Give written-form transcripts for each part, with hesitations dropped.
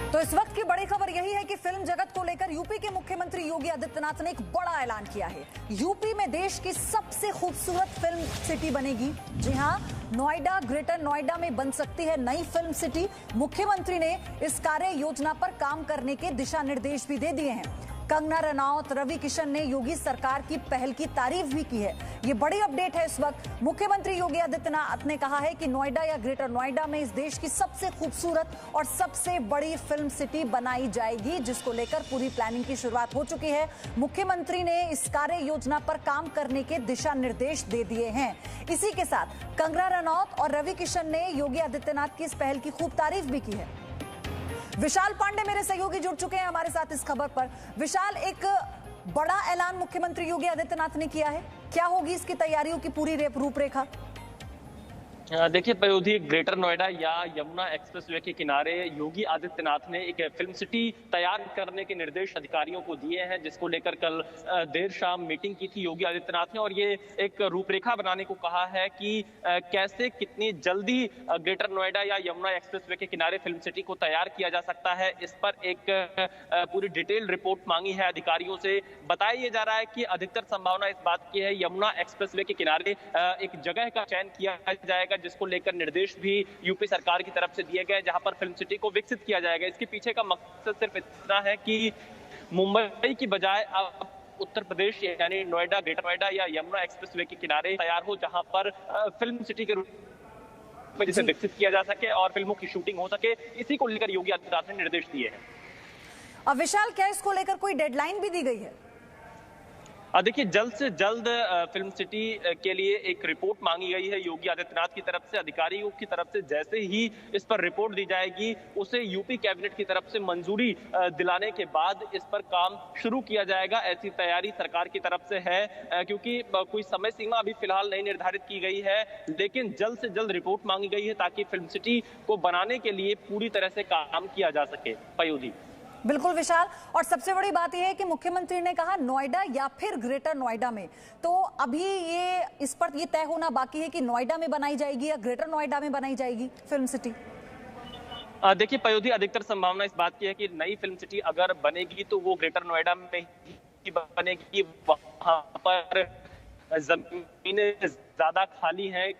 तो इस वक्त की बड़ी खबर यही है कि फिल्म जगत को लेकर यूपी के मुख्यमंत्री योगी आदित्यनाथ ने एक बड़ा ऐलान किया है। यूपी में देश की सबसे खूबसूरत फिल्म सिटी बनेगी। जी हां, नोएडा, ग्रेटर नोएडा में बन सकती है नई फिल्म सिटी। मुख्यमंत्री ने इस कार्य योजना पर काम करने के दिशा निर्देश भी दे दिए हैं। कंगना रनौत, रवि किशन ने योगी सरकार की पहल की तारीफ भी की है। ये बड़ी अपडेट है इस वक्त। मुख्यमंत्री योगी आदित्यनाथ ने कहा है कि नोएडा या ग्रेटर नोएडा में इस देश की सबसे खूबसूरत और सबसे बड़ी फिल्म सिटी बनाई जाएगी, जिसको लेकर पूरी प्लानिंग की शुरुआत हो चुकी है। मुख्यमंत्री ने इस कार्य योजना पर काम करने के दिशा निर्देश दे दिए हैं। इसी के साथ कंगना रनौत और रवि किशन ने योगी आदित्यनाथ की इस पहल की खूब तारीफ भी की है। विशाल पांडे मेरे सहयोगी जुड़ चुके हैं हमारे साथ इस खबर पर। विशाल, एक बड़ा ऐलान मुख्यमंत्री योगी आदित्यनाथ ने किया है, क्या होगी इसकी तैयारियों की पूरी रूपरेखा? देखिए पयोधी, ग्रेटर नोएडा या यमुना एक्सप्रेसवे के किनारे योगी आदित्यनाथ ने एक फिल्म सिटी तैयार करने के निर्देश अधिकारियों को दिए हैं, जिसको लेकर कल देर शाम मीटिंग की थी योगी आदित्यनाथ ने, और ये एक रूपरेखा बनाने को कहा है कि कैसे कितनी जल्दी ग्रेटर नोएडा या यमुना एक्सप्रेसवे के किनारे फिल्म सिटी को तैयार किया जा सकता है। इस पर एक पूरी डिटेल रिपोर्ट मांगी है अधिकारियों से। बताया ये जा रहा है कि अधिकतर संभावना इस बात की है यमुना एक्सप्रेसवे के किनारे एक जगह का चयन किया जाएगा, जिसको लेकर निर्देश भी यूपी सरकार की तरफ से दिए गए, जहां पर फिल्म सिटी को विकसित किया जाएगा। इसके पीछे का मकसद सिर्फ इतना है कि मुंबई की बजाय अब उत्तर प्रदेश यानी नोएडा, ग्रेटर नोएडा या यमुना एक्सप्रेसवे के किनारे तैयार हो, जहां पर फिल्म सिटी के रूप में जिसे विकसित किया जा सके और फिल्मों की शूटिंग हो सके। इसी को लेकर योगी आदित्यनाथ ने निर्देश दिए हैं। अब विशाल, क्या इसको लेकर कोई डेडलाइन भी दी गई है? देखिए, जल्द से जल्द फिल्म सिटी के लिए एक रिपोर्ट मांगी गई है योगी आदित्यनाथ की तरफ से, अधिकारियों की तरफ से। जैसे ही इस पर रिपोर्ट दी जाएगी, उसे यूपी कैबिनेट की तरफ से मंजूरी दिलाने के बाद इस पर काम शुरू किया जाएगा। ऐसी तैयारी सरकार की तरफ से है, क्योंकि कोई समय सीमा अभी फिलहाल नहीं निर्धारित की गई है, लेकिन जल्द से जल्द रिपोर्ट मांगी गई है ताकि फिल्म सिटी को बनाने के लिए पूरी तरह से काम किया जा सके। पयोधी। बिल्कुल विशाल, और सबसे बड़ी बात यह है कि मुख्यमंत्री ने कहा नोएडा या फिर ग्रेटर नोएडा में, तो अभी ये इस पर ये तय होना बाकी है कि नोएडा में बनाई जाएगी या ग्रेटर नोएडा में बनाई जाएगी फिल्म सिटी। देखिए पयोधी, अधिकतर संभावना इस बात की है कि नई फिल्म सिटी अगर बनेगी तो वो ग्रेटर नोएडा में ही बनेगी। वहां पर जमीनें ज्यादा खाली हैं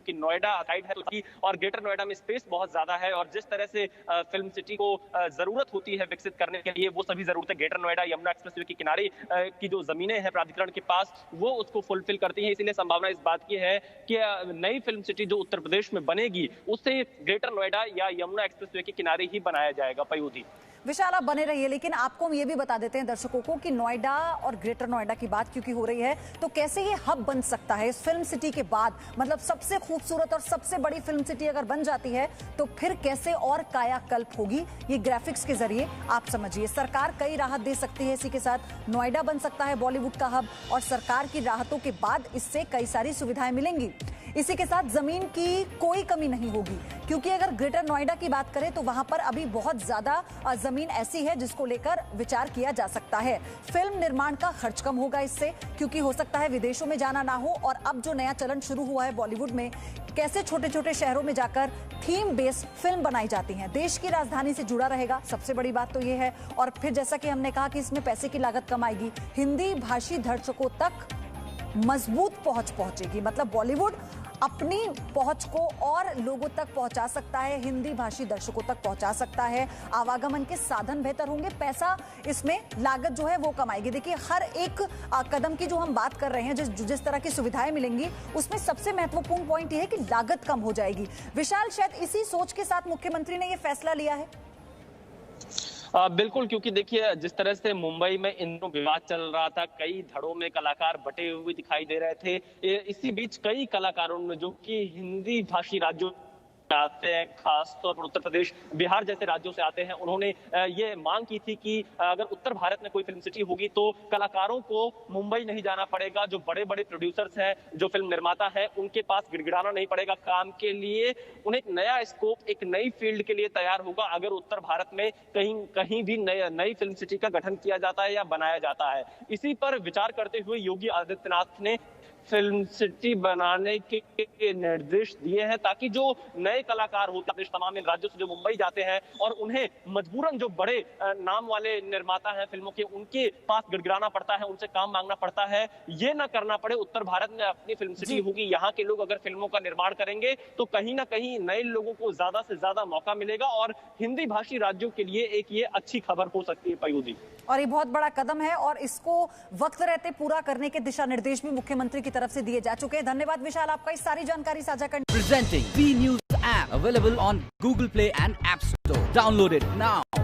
कि नोएडा साइड है और ग्रेटर नोएडा में स्पेस बहुत ज्यादा है, और जिस तरह से फिल्म सिटी को जरूरत होती है विकसित करने के लिए, वो सभी जरूरतें ग्रेटर नोएडा यमुना एक्सप्रेसवे के किनारे की जो जमीनें हैं प्राधिकरण के पास, वो उसको फुलफिल करती हैं। इसीलिए संभावना इस बात की है कि नई फिल्म सिटी जो उत्तर प्रदेश में बनेगी, उसे ग्रेटर नोएडा या यमुना एक्सप्रेसवे के किनारे ही बनाया जाएगा। पयोधी। विशाल, आप बने रहिए, लेकिन आपको हम ये भी बता देते हैं दर्शकों को कि नोएडा और ग्रेटर नोएडा की बात क्योंकि हो रही है, तो कैसे ये हब बन सकता है इस फिल्म सिटी के बाद। मतलब सबसे खूबसूरत और सबसे बड़ी फिल्म सिटी अगर बन जाती है तो फिर कैसे और कायाकल्प होगी, ये ग्राफिक्स के जरिए आप समझिए। सरकार कई राहत दे सकती है, इसी के साथ नोएडा बन सकता है बॉलीवुड का हब, और सरकार की राहतों के बाद इससे कई सारी सुविधाएं मिलेंगी। इसी के साथ जमीन की कोई कमी नहीं होगी, क्योंकि अगर ग्रेटर नोएडा की बात करें तो वहां पर अभी बहुत ज्यादा जमीन ऐसी है जिसको लेकर विचार किया जा सकता है। फिल्म निर्माण का खर्च कम होगा इससे, क्योंकि हो सकता है विदेशों में जाना ना हो, और अब जो नया चलन शुरू हुआ है बॉलीवुड में, कैसे छोटे छोटे शहरों में जाकर थीम बेस्ड फिल्म बनाई जाती हैं, देश की राजधानी से जुड़ा रहेगा, सबसे बड़ी बात तो ये है। और फिर जैसा कि हमने कहा कि इसमें पैसे की लागत कम आएगी, हिंदी भाषी दर्शकों तक मजबूत पहुंचेगी। मतलब बॉलीवुड अपनी पहुंच को और लोगों तक पहुंचा सकता है, हिंदी भाषी दर्शकों तक पहुंचा सकता है, आवागमन के साधन बेहतर होंगे, पैसा इसमें लागत जो है वो कमाएगी। देखिए, हर एक कदम की जो हम बात कर रहे हैं, जिस तरह की सुविधाएं मिलेंगी, उसमें सबसे महत्वपूर्ण पॉइंट ये है कि लागत कम हो जाएगी। विशाल, शायद इसी सोच के साथ मुख्यमंत्री ने यह फैसला लिया है। बिल्कुल, क्योंकि देखिए जिस तरह से मुंबई में इन दिनों विवाद चल रहा था, कई धड़ों में कलाकार बटे हुए दिखाई दे रहे थे। इसी बीच कई कलाकारों ने, जो कि हिंदी भाषी राज्यों आते हैं, खासतौर पर उत्तर प्रदेश, बिहार जैसे राज्यों से आते हैं, उन्होंने ये मांग की थी कि अगर उत्तर भारत में कोई फिल्म सिटी होगी तो कलाकारों को मुंबई नहीं जाना पड़ेगा। जो बड़े बड़े प्रोड्यूसर्स हैं, जो फिल्म निर्माता है, उनके पास गिड़गिड़ाना नहीं पड़ेगा काम के लिए। उन्हें एक नया स्कोप, एक नई फील्ड के लिए तैयार होगा अगर उत्तर भारत में कहीं भी नई फिल्म सिटी का गठन किया जाता है या बनाया जाता है। इसी पर विचार करते हुए योगी आदित्यनाथ ने फिल्म सिटी बनाने के निर्देश दिए हैं, ताकि जो नए कलाकार होते हैं तमाम इन राज्यों से जो मुंबई जाते हैं और उन्हें मजबूरन जो बड़े नाम वाले निर्माता हैं फिल्मों के, उनके पास गिड़गिड़ाना पड़ता है, उनसे काम मांगना पड़ता है, ये ना करना पड़े। उत्तर भारत में अपनी फिल्म सिटी होगी, यहाँ के लोग अगर फिल्मों का निर्माण करेंगे तो कहीं ना कहीं नए लोगों को ज्यादा से ज्यादा मौका मिलेगा और हिंदी भाषी राज्यों के लिए एक ये अच्छी खबर हो सकती है पयूदी। और ये बहुत बड़ा कदम है और इसको वक्त रहते पूरा करने के दिशा निर्देश भी मुख्यमंत्री की तरफ से दिए जा चुके हैं। धन्यवाद विशाल, आपका इस सारी जानकारी साझा करने। Presenting B News app available on Google Play and App Store. Download it now.